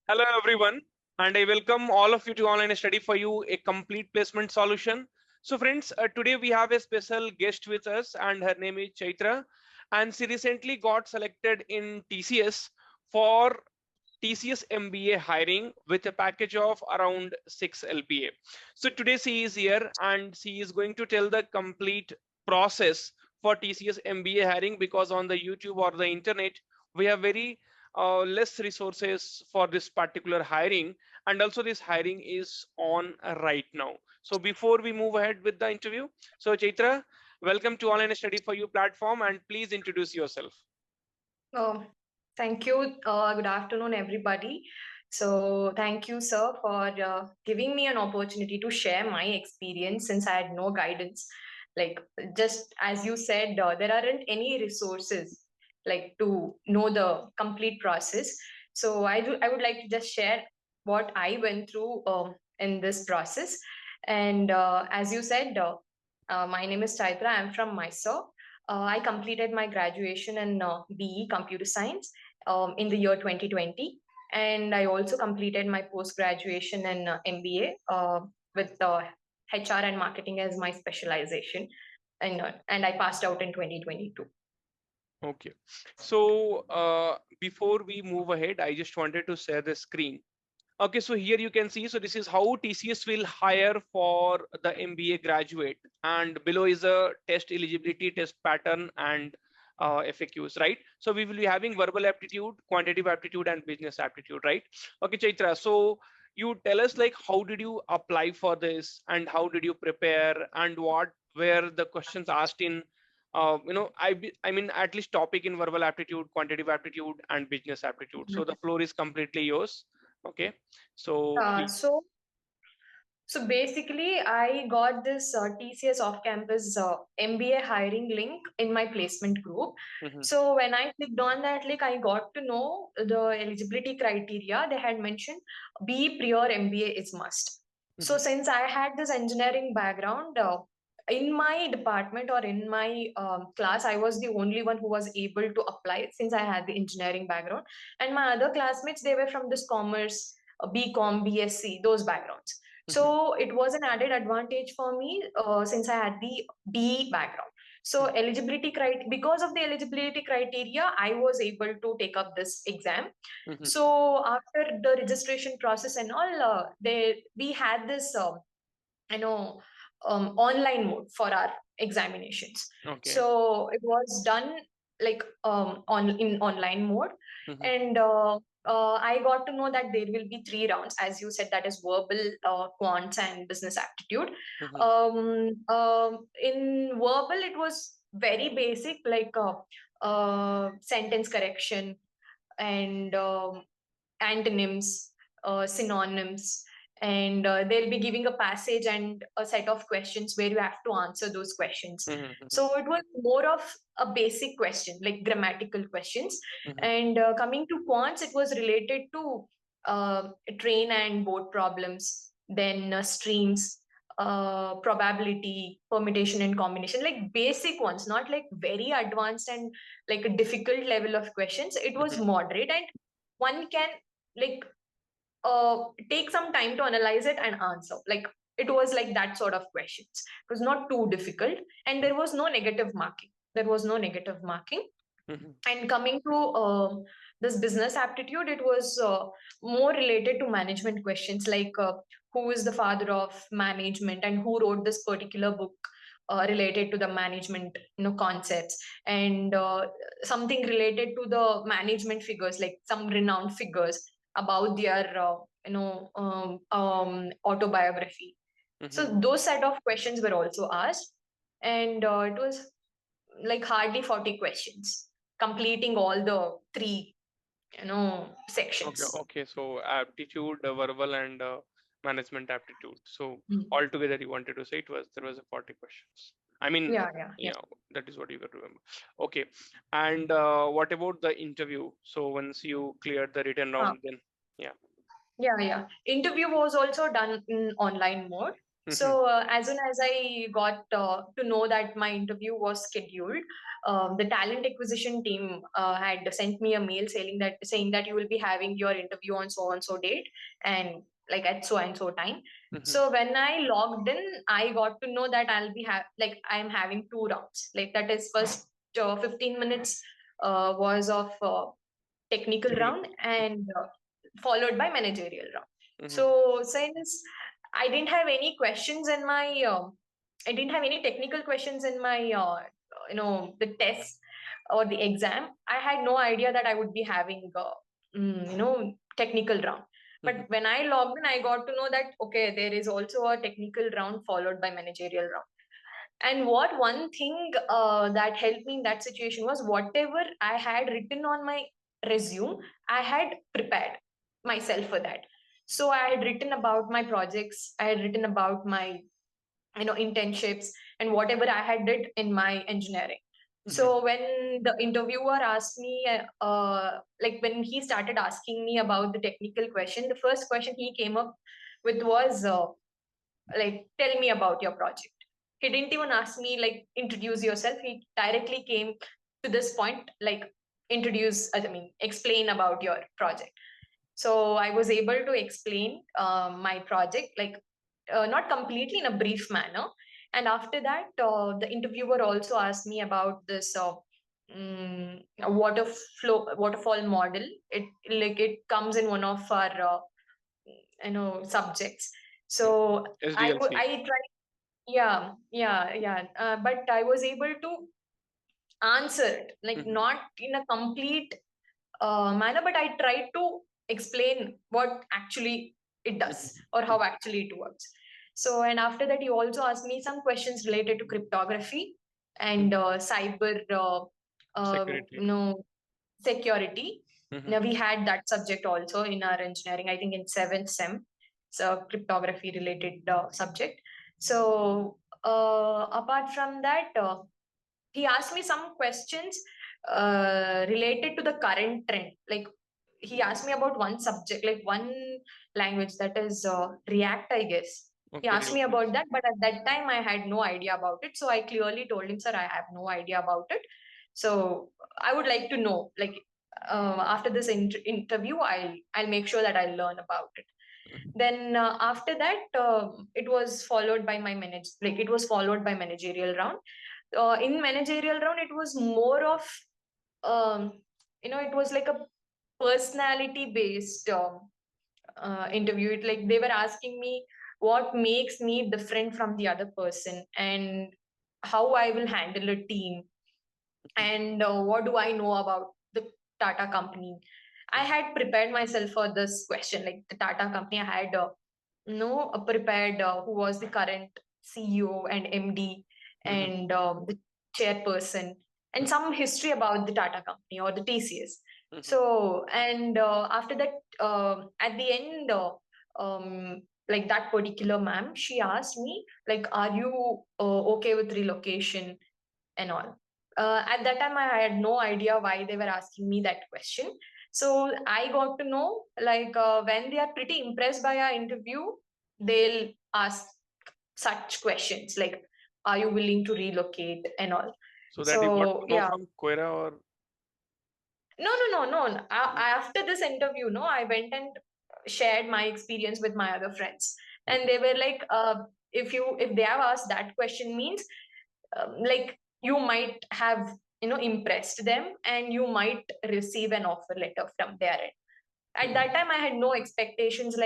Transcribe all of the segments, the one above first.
Hello everyone, and I welcome all of you to Online Study for You, a complete placement solution. So friends, today we have a special guest with us and her name is Chaitra, and she recently got selected in TCS for TCS MBA hiring with a package of around 6 LPA. So today she is here and she is going to tell the complete process for TCS MBA hiring, because on the YouTube or the internet we have very less resources for this particular hiring, and also this hiring is on right now. So before we move ahead with the interview, so Chaitra, welcome to Online Study for You platform, and please introduce yourself. Oh, thank you. Good afternoon, everybody. So, thank you, sir, for giving me an opportunity to share my experience since I had no guidance. Like, just as you said, there aren't any resources like to know the complete process. So, I would like to just share what I went through in this process. And as you said, my name is Chaitra. I'm from Mysore. I completed my graduation in BE Computer Science in the year 2020. And I also completed my post graduation in MBA with HR and marketing as my specialization. And I passed out in 2022. Okay, so before we move ahead, I just wanted to share the screen. Okay, so here you can see, so this is how TCS will hire for the MBA graduate, and below is a test eligibility test pattern and FAQs, right? So we will be having verbal aptitude, quantitative aptitude, and business aptitude, right? Okay, Chaitra, so you tell us like how did you apply for this and how did you prepare and what were the questions asked in I mean at least topic in verbal aptitude, quantitative aptitude, and business aptitude. So the floor is completely yours. Okay, so Uh, please. so So basically, I got this TCS off-campus MBA hiring link in my placement group. Mhm, So when I clicked on that link, I got to know the eligibility criteria. They had mentioned BE prior MBA is must. So mhm, since I had this engineering background, in my department or in my class, I was the only one who was able to apply since I had the engineering background. And my other classmates, they were from this commerce, BCom, BSc, those backgrounds. mhm, So it was an added advantage for me since I had the B background. So mhm, eligibility criteria, because of the eligibility criteria, I was able to take up this exam. mhm. So after the registration process and all, we had this you know online mode for our examinations. Okay. So it was done like on in online mode, Mhm, and I got to know that there will be 3 rounds, as you said, that is verbal, quants, and business aptitude. mhm, In verbal, it was very basic, like sentence correction and antonyms, synonyms, and they'll be giving a passage and a set of questions where you have to answer those questions. mhm, mhm, So it was more of a basic question, like grammatical questions. mhm, And coming to quants, it was related to train and board problems, then streams, probability, permutation and combination, like basic ones, not like very advanced and like a difficult level of questions. It was mhm, moderate, and one can like take some time to analyze it and answer. Like it was like that sort of questions. It was not too difficult, and there was no negative marking. There was no negative marking. mhm, And coming to this business aptitude, it was more related to management questions, like who is the father of management and who wrote this particular book related to the management concepts, and something related to the management figures, like some renowned figures about their autobiography. mhm. So those set of questions were also asked, and it was like hardly 40 questions, completing all the three, Okay, sections. okay. So aptitude, verbal, and management aptitude. So Mm. altogether, you wanted to say there was a 40 questions. I mean, Yeah, yeah, yeah. yeah, that is what you got to remember. Okay, and what about the interview? So once you cleared the written Huh. round, then yeah. Yeah, yeah. Interview was also done in online mode. So as soon as I got to know that my interview was scheduled, the talent acquisition team had sent me a mail saying that you will be having your interview on so and so date and like at so and so time. So when I logged in, I got to know that I'll be I am having 2 rounds. Like that is first 15 minutes was of technical round and followed by managerial round. So since I didn't have any questions in my, I didn't have any technical questions in my, the test or the exam. I had no idea that I would be having, technical round. But when I logged in, I got to know that, okay, there is also a technical round followed by managerial round. And what one thing that helped me in that situation was whatever I had written on my resume, I had prepared myself for that. So I had written about my projects, I had written about my internships and whatever I had did in my engineering. So when the interviewer asked me, when he started asking me about the technical question, the first question he came up with was tell me about your project. He didn't even ask me introduce yourself. He directly came to this point, explain about your project. So I was able to explain my project, not completely in a brief manner. And after that, the interviewer also asked me about this waterfall model. It comes in one of our subjects. So I tried. Yeah. But I was able to answer it, not in a complete manner, but I tried to explain what actually it does or how actually it works. So, and after that, he also asked me some questions related to cryptography and cyber, security. Now, we had that subject also in our engineering, I think in 7th sem. So, cryptography related subject. So, apart from that, he asked me some questions related to the current trend. Like he asked me about one subject, like one language, that is React, I guess. He asked me about that, but at that time I had no idea about it. So I clearly told him, sir, I have no idea about it. So I would like to know, after this interview, I'll make sure that I learn about it. Then after that, it was followed by my managerial round. In managerial round, it was more of it was like a personality based interview. They were asking me what makes me different from the other person and how I will handle a team and what do I know about the Tata company. I had prepared myself for this question, like the Tata company. I had prepared who was the current CEO and MD and the chairperson and some history about the Tata company or the TCS. So, and after that, at the end, that particular ma'am, she asked me, are you okay with relocation and all? At that time, I had no idea why they were asking me that question. So I got to know, when they are pretty impressed by our interview, they'll ask such questions like, are you willing to relocate and all? So that you got to know from Quora or? No. After this interview, I went and shared my experience with my other friends. And they were like, if they have asked that question means, you might have, impressed them and you might receive an offer letter from their end. At that time, I had no expectations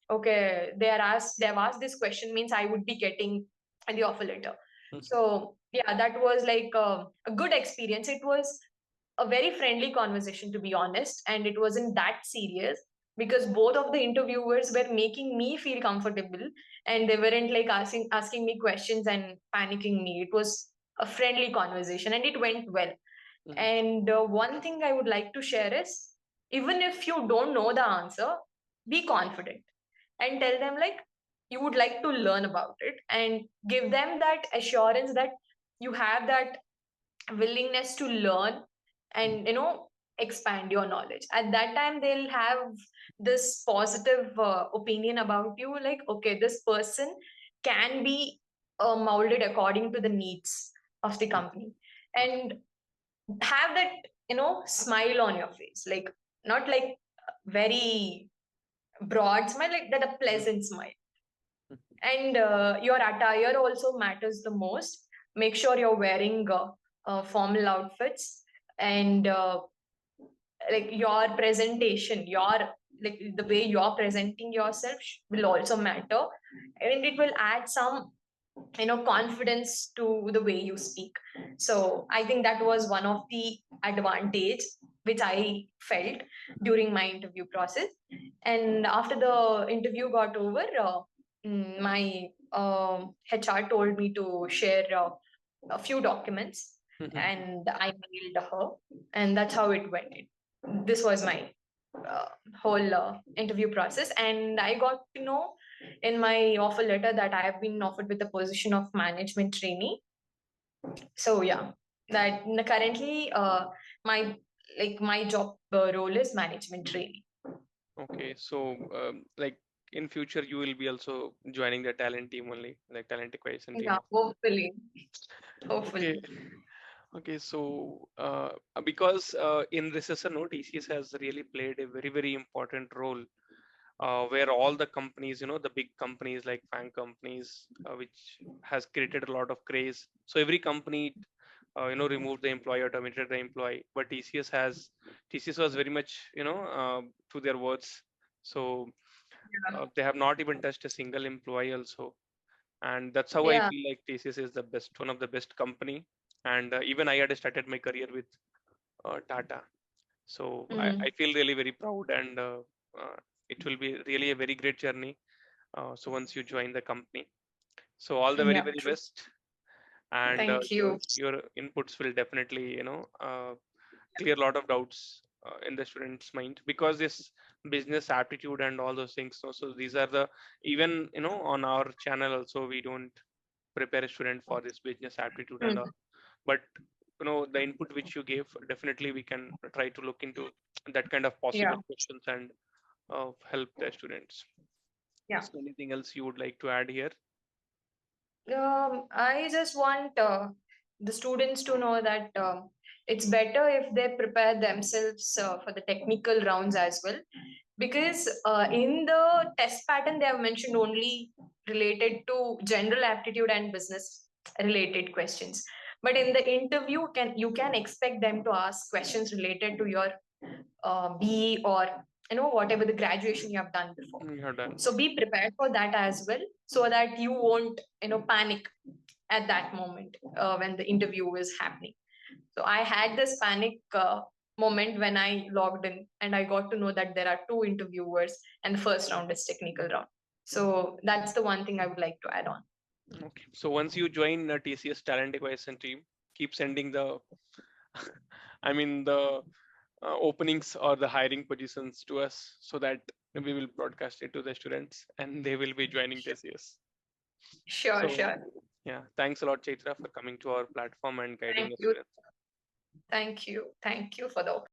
okay, they have asked this question means I would be getting the offer letter. So yeah, that was a good experience. It was a very friendly conversation, to be honest, and it wasn't that serious because both of the interviewers were making me feel comfortable and they weren't asking me questions and panicking me. It was a friendly conversation and it went well. And one thing I would like to share is, even if you don't know the answer, be confident and tell them you would like to learn about it and give them that assurance that you have that willingness to learn and expand your knowledge. At that time, they'll have this positive opinion about you, okay, this person can be molded according to the needs of the company, and have that smile on your face, like not like very broad smile, like that a pleasant smile. And your attire also matters the most. Make sure you're wearing formal outfits, and like your presentation, your like the way you're presenting yourself will also matter, and it will add some confidence to the way you speak. So I think that was one of the advantage which I felt during my interview process. And after the interview got over, my HR told me to share a few documents, and I mailed her, and that's how it went. This was my whole interview process, and I got to know in my offer letter that I have been offered with the position of management trainee. So yeah, that currently my job role is management trainee. Okay, so like in future you will be also joining the talent team only, like talent acquisition team. Yeah, hopefully, Okay. hopefully. Okay, so because in recession, no, TCS has really played a very, very important role where all the companies, the big companies like FANG companies, which has created a lot of craze. So every company, removed the employee or terminated the employee, but TCS was very much, to their words. So Yeah. they have not even touched a single employee also, and that's how I Yeah. feel like TCS is the best, one of the best company. And even I had started my career with Tata, so I Mm. feel really very proud, and it will be really a very great journey. So once you join the company, so all the very Yeah, very true. best, and Thank your you. your inputs will definitely clear a lot of doubts in the student's mind, because this business aptitude and all those things. So these are the, even on our channel also we don't prepare a student for this business aptitude and Mm. all, but the input which you gave, definitely we can try to look into that kind of Yeah. possible questions and help the students. Yeah. So anything else you would like to add here? I just want the students to know that it's better if they prepare themselves for the technical rounds as well, because in the test pattern they have mentioned only related to general aptitude and business related questions, but in the interview you can expect them to ask questions related to your BE, or whatever the graduation you have done before. You have done. So be prepared for that as well, so that you won't panic at that moment when the interview is happening. So I had this panic moment when I logged in and I got to know that there are two interviewers and the first round is technical round. So that's the one thing I would like to add on. Okay. So once you join the TCS talent acquisition team, keep sending the, I mean the openings or the hiring positions to us, so that we will broadcast it to the students and they will be joining TCS. Sure, So sure. yeah, thanks a lot, Chaitra, for coming to our platform and guiding Thank the you. students. Thank you. Thank you for the